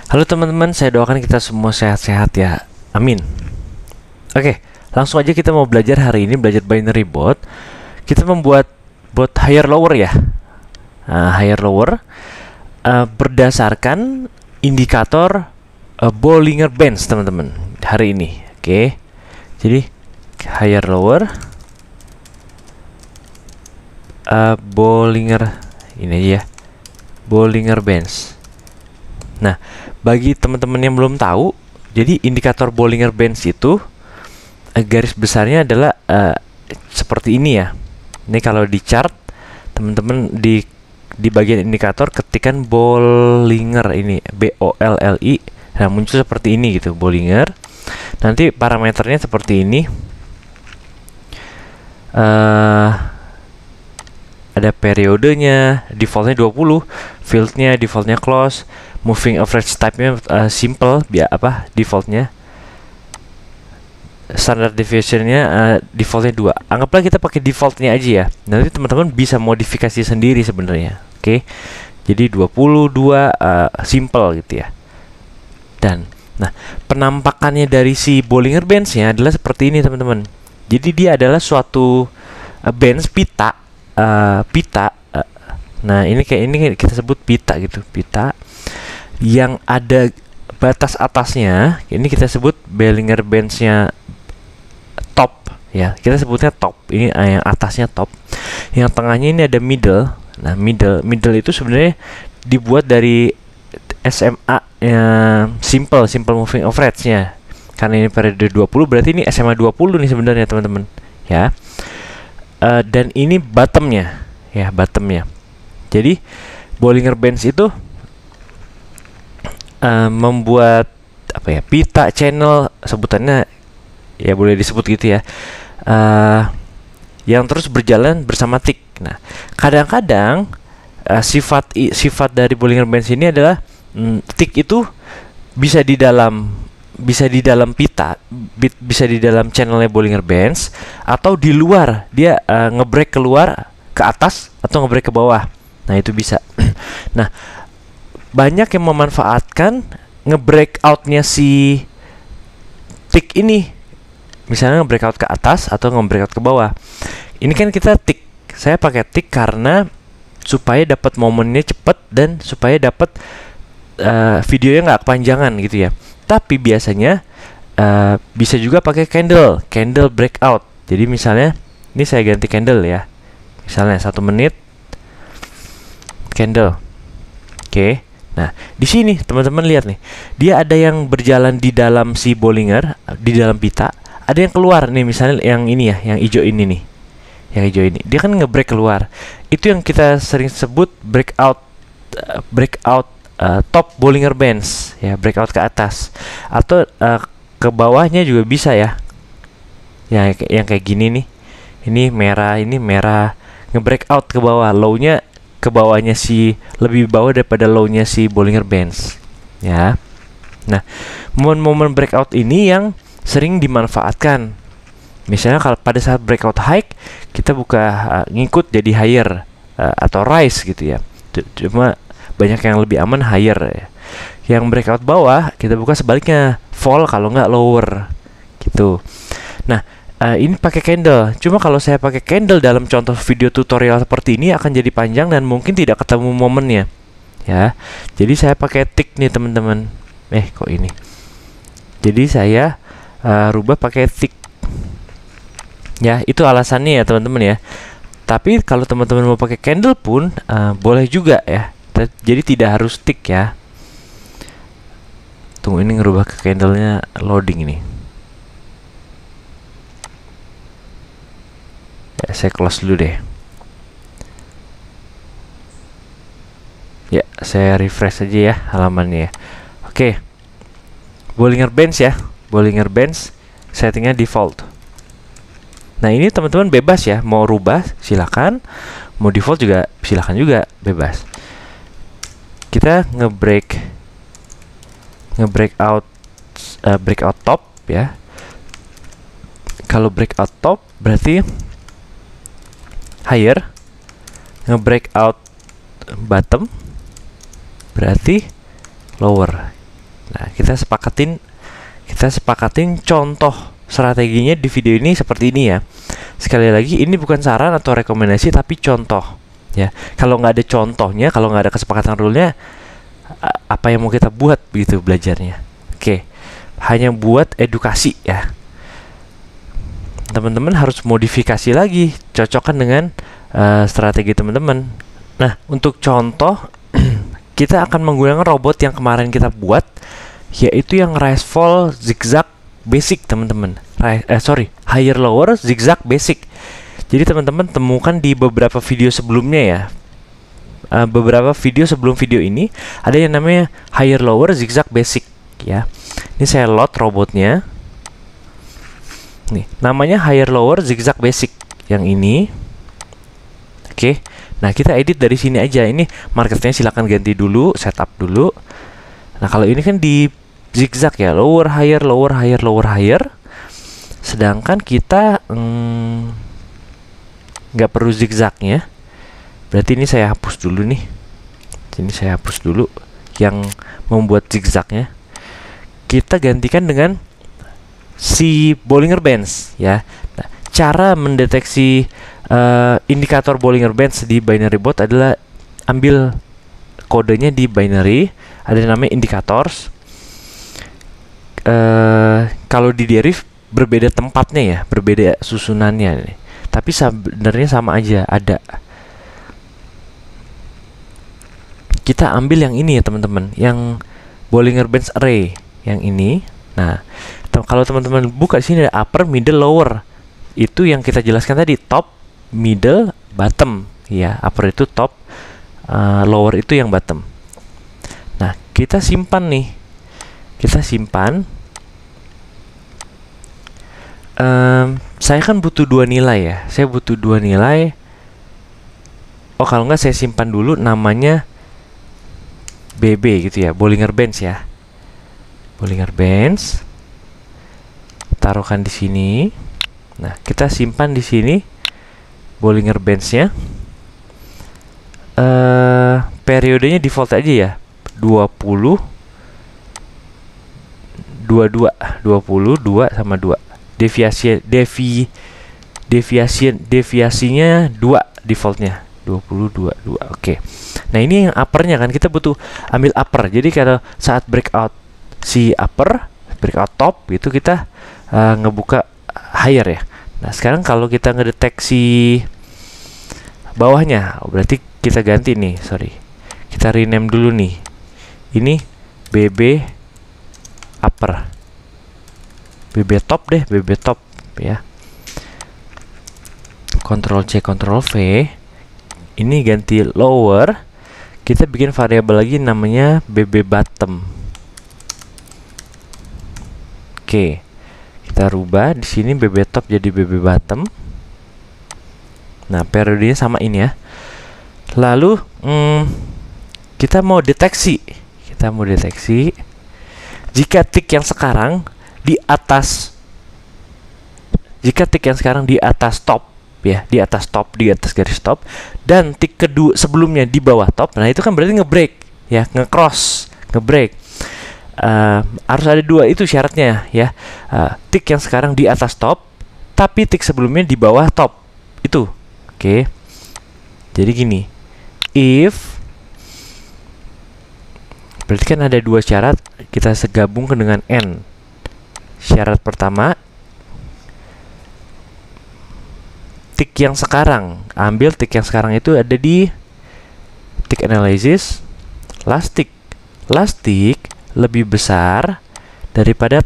Halo teman-teman, saya doakan kita semua sehat-sehat ya. Amin. Oke, langsung aja kita mau belajar hari ini, belajar binary bot. Kita membuat bot higher lower ya. Higher lower berdasarkan indikator Bollinger Bands teman-teman hari ini. Oke, jadi higher lower Bollinger ini ya, Bollinger Bands. Nah, bagi teman-teman yang belum tahu, jadi indikator Bollinger Bands itu garis besarnya adalah seperti ini ya. Ini kalau di chart, teman-teman di bagian indikator ketikan Bollinger ini, B-O-L-L-I. Nah, muncul seperti ini gitu, Bollinger. Nanti parameternya seperti ini. Ada periodenya, defaultnya 20, fieldnya defaultnya close, moving average type-nya simple, defaultnya. Standard deviation-nya defaultnya 2. Anggaplah kita pakai defaultnya aja ya. Nanti teman-teman bisa modifikasi sendiri sebenarnya. Oke. Jadi 22 simple gitu ya. Dan nah, penampakannya dari si Bollinger Bands-nya adalah seperti ini, teman-teman. Jadi dia adalah suatu bands pita. Nah, ini kita sebut pita gitu, pita yang ada batas atasnya. Ini kita sebut Bollinger Bands-nya top ya, kita sebutnya top. Ini yang atasnya top, yang tengahnya ini ada middle. Nah, middle itu sebenarnya dibuat dari SMA simple moving average-nya. Karena ini periode 20, berarti ini SMA 20 nih sebenarnya, teman-teman ya. Dan ini bottomnya ya, bottomnya. Jadi Bollinger Bands itu membuat pita channel, sebutannya ya boleh disebut gitu ya, yang terus berjalan bersama tick. Nah, kadang-kadang sifat dari Bollinger Bands ini adalah tick itu bisa di dalam pita, bisa di dalam channelnya Bollinger Bands, atau di luar dia ngebreak keluar ke atas atau ngebreak ke bawah. Nah, itu bisa. Nah, banyak yang memanfaatkan ngebreak outnya si tick ini, misalnya ngebreak out ke atas atau ngebreak out ke bawah. Ini kan kita tick, saya pakai tick karena supaya dapat momennya cepet dan supaya dapat videonya nggak kepanjangan gitu ya. Tapi biasanya bisa juga pakai candle breakout. Jadi misalnya ini saya ganti candle ya, misalnya 1 menit candle. Oke. Nah, di sini teman-teman lihat nih, dia ada yang berjalan di dalam si Bollinger, di dalam pita, ada yang keluar nih, misalnya yang ini ya, yang hijau ini nih, yang hijau ini, dia kan ngebreak keluar. Itu yang kita sering sebut breakout top Bollinger Bands ya, breakout ke atas atau ke bawahnya juga bisa ya. Yang kayak gini nih. Ini merah ngebreakout ke bawah, low-nya ke bawahnya lebih bawah daripada low-nya si Bollinger Bands ya. Nah, momen-momen breakout ini yang sering dimanfaatkan. Misalnya kalau pada saat breakout high kita buka ngikut jadi higher atau rise gitu ya. Cuma banyak yang lebih aman higher ya. Yang breakout bawah kita buka sebaliknya, fall kalau nggak lower gitu. Nah, ini pakai candle. Cuma kalau saya pakai candle dalam contoh video tutorial seperti ini akan jadi panjang dan mungkin tidak ketemu momennya ya. Jadi saya pakai tick nih, teman-teman. Kok ini? Jadi saya rubah pakai tick ya. Itu alasannya ya, teman-teman ya. Tapi kalau teman-teman mau pakai candle pun boleh juga ya. Jadi tidak harus tick ya. Tunggu, ini ngerubah ke candlenya loading ini ya. Saya close dulu deh ya, saya refresh aja ya halamannya ya. Oke, Bollinger Bands ya, Bollinger Bands settingnya default. Nah, ini teman-teman bebas ya, mau rubah silakan, mau default juga silakan juga, bebas. Kita breakout top ya. Kalau breakout top berarti higher, breakout bottom berarti lower Nah, kita sepakatin contoh strateginya di video ini seperti ini ya. Sekali lagi, ini bukan saran atau rekomendasi tapi contoh ya. Kalau nggak ada contohnya, kalau nggak ada kesepakatan rule-nya, apa yang mau kita buat begitu belajarnya. Oke, hanya buat edukasi ya. Teman-teman harus modifikasi lagi, cocokkan dengan strategi teman-teman. Nah, untuk contoh kita akan menggunakan robot yang kemarin kita buat, yaitu yang rise fall zigzag basic teman-teman. Higher lower zigzag basic. Jadi teman-teman temukan di beberapa video sebelumnya ya. Beberapa video sebelum video ini ada yang namanya higher lower zigzag basic ya. Ini saya load robotnya. Nih, namanya higher lower zigzag basic yang ini. Oke. Nah, kita edit dari sini aja. Ini marketnya silakan ganti dulu, setup dulu. Nah, kalau ini kan di zigzag ya, lower higher lower higher lower higher. Sedangkan kita nggak perlu zigzagnya. Berarti ini saya hapus dulu nih. Ini saya hapus dulu yang membuat zigzagnya. Kita gantikan dengan si Bollinger Bands ya. Nah, cara mendeteksi indikator Bollinger Bands di binary bot adalah ambil kodenya di binary, ada yang namanya indicators. Kalau di deriv berbeda tempatnya ya, berbeda susunannya nih. Tapi sebenarnya sama aja, ada. Kita ambil yang ini ya teman-teman, yang Bollinger Bands Array yang ini. Nah, kalau teman-teman buka sini ada upper, middle, lower. Itu yang kita jelaskan tadi, top, middle, bottom. Ya, upper itu top, lower itu yang bottom. Nah, kita simpan nih. Kita simpan. Saya kan butuh dua nilai ya. Saya butuh dua nilai. Oh, kalau nggak saya simpan dulu namanya BB gitu ya, Bollinger Bands ya. Bollinger Bands. Taruhkan di sini. Nah, kita simpan di sini Bollinger Bands-nya. Periodenya default aja ya. 20 22 sama 2. Deviasinya 2 defaultnya. 22. Oke. Nah, ini yang uppernya kan kita butuh ambil upper. Jadi kalau saat breakout si upper, breakout top itu kita ngebuka higher ya. Nah, sekarang kalau kita ngedeteksi bawahnya, berarti kita ganti nih, kita rename dulu nih. Ini BB upper, BB top deh, BB top ya. Ctrl C, Ctrl V. Ini ganti lower. Kita bikin variabel lagi namanya BB bottom. Oke. Kita rubah di sini BB top jadi BB bottom. Nah, periodenya sama ini ya. Lalu kita mau deteksi. Jika tick yang sekarang di atas top ya, di atas garis top, dan tick kedua sebelumnya di bawah top, nah itu kan berarti ngebreak ya, ngebreak. Harus ada dua itu syaratnya ya. Tick yang sekarang di atas top, tapi tick sebelumnya di bawah top itu. Oke. Jadi gini, if, berarti kan ada dua syarat, kita segabungkan dengan n. Syarat pertama, tick yang sekarang, ambil tick yang sekarang itu ada di tick analysis, last tick lebih besar daripada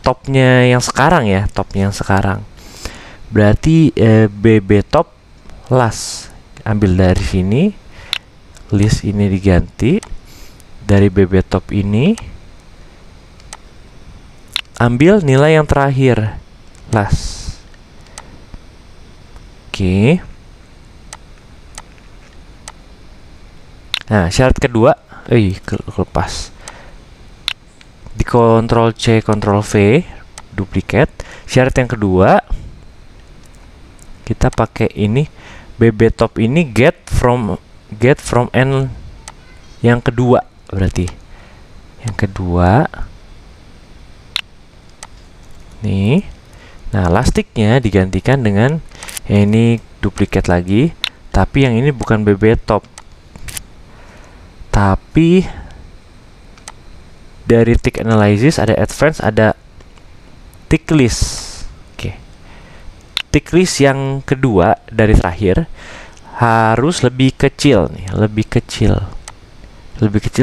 topnya yang sekarang ya, berarti BB top last. Ambil dari sini, list ini diganti dari BB top ini, ambil nilai yang terakhir last. Oke. Nah, syarat kedua, kelepas. Di Ctrl C, Ctrl V, duplicate. Syarat yang kedua, kita pakai ini BB top ini get from n yang kedua, berarti Yang kedua, nih. Nah, lastiknya digantikan dengan ini duplikat lagi, tapi yang ini bukan BB top. Tapi dari tick analysis ada advance, ada tick list. Oke. Tick list yang kedua dari terakhir harus lebih kecil nih, lebih kecil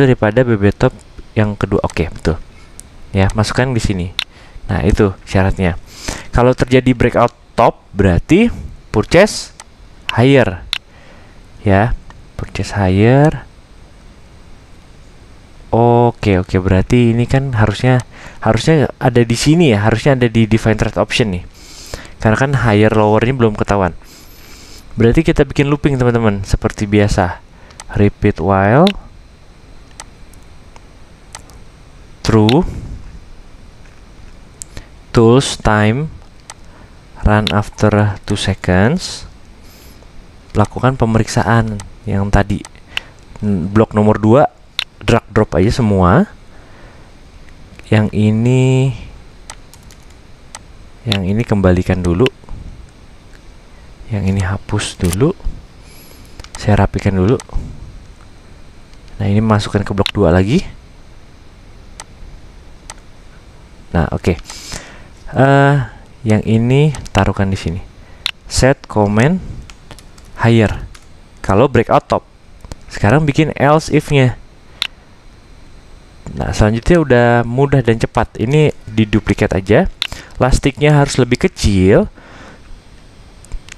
daripada BB top yang kedua. Oke, betul. Ya, masukkan di sini. Nah, itu syaratnya. Kalau terjadi breakout top berarti purchase higher. Ya, purchase higher. Oke, berarti ini kan harusnya ada di sini ya, harusnya ada di define trade option nih. Karena kan higher lowernya belum ketahuan. Berarti kita bikin looping teman-teman, seperti biasa. Repeat while true, tools time run after 2 seconds. Lakukan pemeriksaan yang tadi. Blok nomor 2 drag drop aja semua. Yang ini kembalikan dulu. Yang ini hapus dulu. Saya rapikan dulu. Nah, ini masukkan ke blok 2 lagi. Nah, oke. Yang ini taruhkan di sini. Set comment higher. Kalau breakout top. Sekarang bikin else if-nya. Nah, selanjutnya udah mudah dan cepat. Ini diduplikat aja. Lastiknya harus lebih kecil.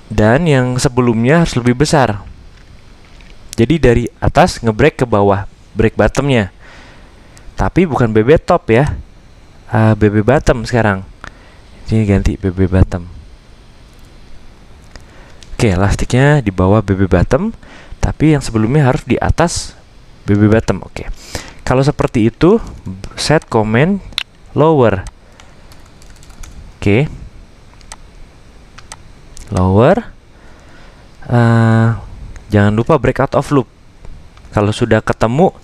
Dan yang sebelumnya harus lebih besar. Jadi dari atas ngebreak ke bawah, break bottomnya. Tapi bukan BB top ya. BB bottom sekarang. Ini ganti BB bottom. Oke, lastiknya di bawah BB bottom, tapi yang sebelumnya harus di atas BB bottom. Oke. Kalau seperti itu, set comment lower. Oke. Lower. Jangan lupa breakout of loop. Kalau sudah ketemu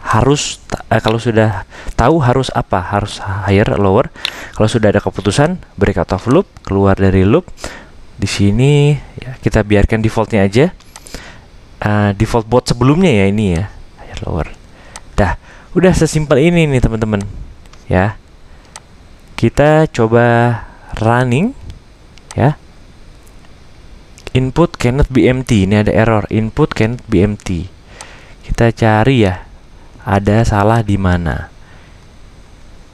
harus kalau sudah tahu harus apa, harus higher lower. Kalau sudah ada keputusan breakout of loop, keluar dari loop. Di sini ya, kita biarkan defaultnya aja. Default bot sebelumnya ya ini ya, higher lower. Dah, udah sesimpel ini nih teman-teman. Ya. Kita coba running ya. Input cannot be empty. Ini ada error. Input cannot be empty. Kita cari ya. Ada salah di mana.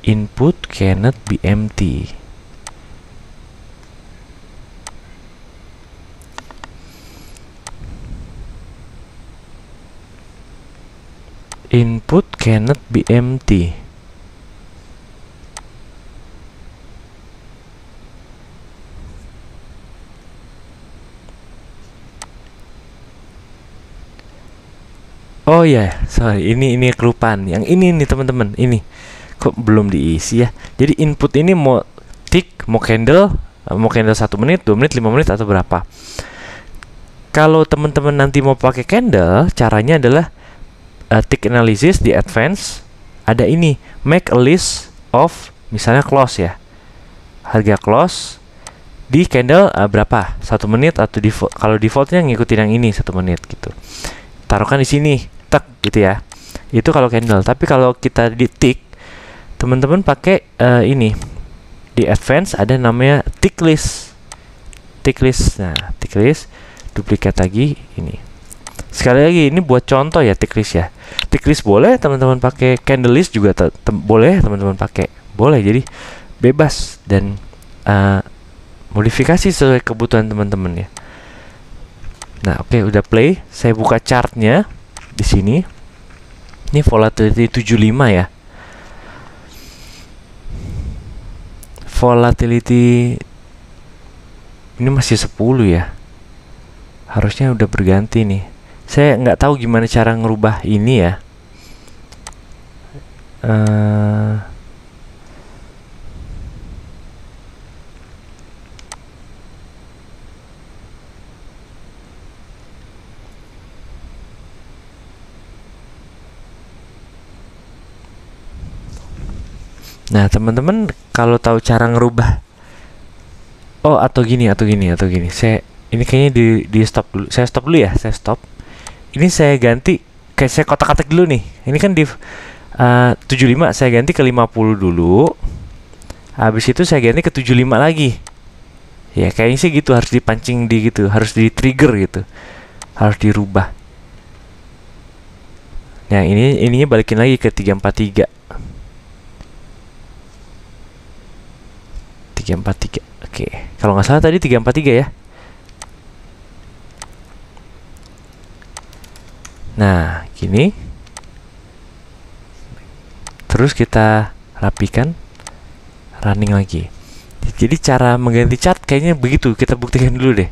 Input cannot be empty. Input cannot be empty. Oh ya, sorry, ini kelupaan. Yang ini nih teman-teman, ini kok belum diisi ya. Jadi input ini mau tick, mau candle 1 menit, 2 menit, 5 menit atau berapa. Kalau teman-teman nanti mau pakai candle, caranya adalah tick analysis di advance. Ada ini, make a list of misalnya close ya. Harga close di candle berapa? 1 menit atau default. Kalau defaultnya ngikutin yang ini 1 menit gitu. Taruhkan di sini. Tak gitu ya. Itu kalau candle. Tapi kalau kita di tick, teman-teman pakai ini di advance ada namanya tick list. Tick list. Nah, tick list duplikat lagi ini. Sekali lagi ini buat contoh ya tick list ya. Tick list boleh teman-teman pakai, candle list juga boleh teman-teman pakai. Boleh, jadi bebas dan modifikasi sesuai kebutuhan teman-teman ya. Nah, oke, udah play. Saya buka chartnya di sini. Ini volatility 75 ya. Volatility ini masih 10 ya. Harusnya udah berganti nih. Saya nggak tahu gimana cara ngerubah ini ya. Nah, teman-teman kalau tahu cara ngerubah, oh atau gini atau gini atau gini, saya ini kayaknya di stop dulu. Saya stop dulu ya, saya stop. Ini saya ganti, kayak saya kotak-katik dulu nih. Ini kan di 75, saya ganti ke 50 dulu. Habis itu saya ganti ke 75 lagi. Ya kayaknya sih gitu, harus dipancing di gitu, harus di trigger gitu, harus dirubah. Nah ininya balikin lagi ke 343. 343. Oke, kalau nggak salah tadi 343 ya. Nah gini, terus kita rapikan, running lagi. Jadi cara mengganti cat kayaknya begitu, kita buktikan dulu deh,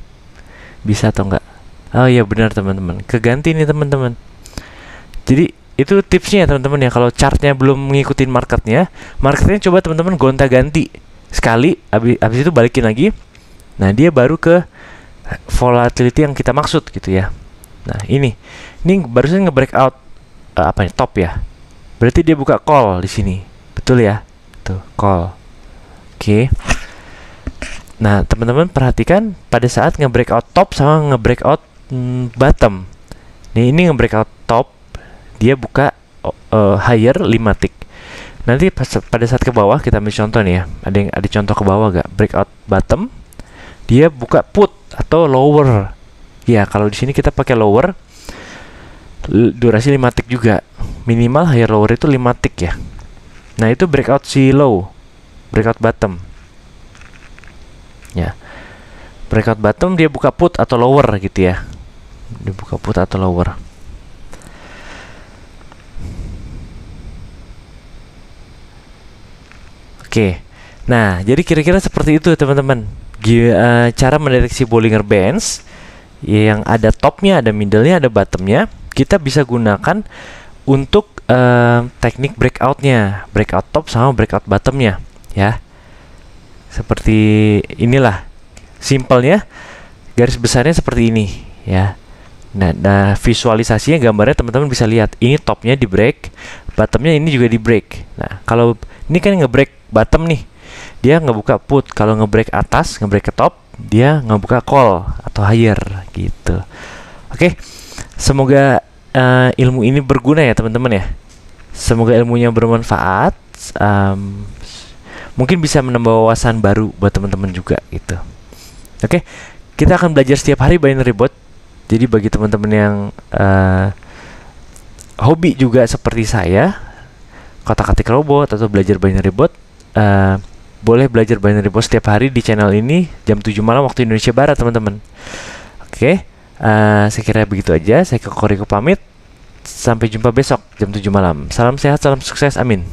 bisa atau enggak. Oh iya benar teman-teman, keganti nih teman-teman. Jadi itu tipsnya ya teman-teman ya, kalau chartnya belum ngikutin marketnya coba teman-teman gonta-ganti sekali, abis itu balikin lagi. Nah dia baru ke volatility yang kita maksud gitu ya. Nah ini barusan nge-breakout apa nih, top ya, berarti dia buka call di sini, betul ya, tuh call. Oke. Nah teman-teman perhatikan pada saat nge-breakout top sama nge-breakout bottom. Ini nge-breakout top, dia buka higher 5 tick. Nanti pada saat ke bawah kita ambil contoh nih ya. Ada contoh ke bawah gak? Breakout bottom, dia buka put atau lower. Ya, kalau di sini kita pakai lower, durasi 5 tick juga. Minimal higher lower itu 5 tick ya. Nah, itu breakout si low, breakout bottom. Ya. Breakout bottom dia buka put atau lower gitu ya. Dia buka put atau lower. Oke, nah jadi kira-kira seperti itu teman-teman. Cara mendeteksi Bollinger Bands yang ada topnya, ada middle-nya, ada bottomnya, kita bisa gunakan untuk teknik breakoutnya, breakout top sama breakout bottomnya, ya. Seperti inilah, simpelnya, garis besarnya seperti ini, ya. Nah visualisasinya, gambarnya teman-teman bisa lihat. Ini topnya di break, bottomnya ini juga di break. Nah kalau ini kan nge-break bottom nih, dia ngebuka put. Kalau nge-break atas, nge-break ke top, dia ngebuka call atau higher gitu. Oke, semoga ilmu ini berguna ya teman-teman ya. Semoga ilmunya bermanfaat. Mungkin bisa menambah wawasan baru buat teman-teman juga gitu. Oke, kita akan belajar setiap hari binary bot. Jadi bagi teman-teman yang hobi juga seperti saya, kotak-katik robot atau belajar binary bot, boleh belajar binary bot setiap hari di channel ini jam 7 malam waktu Indonesia Barat teman-teman. Oke, saya kira begitu aja. Saya ke Koriko pamit. Sampai jumpa besok jam 7 malam. Salam sehat, salam sukses, amin.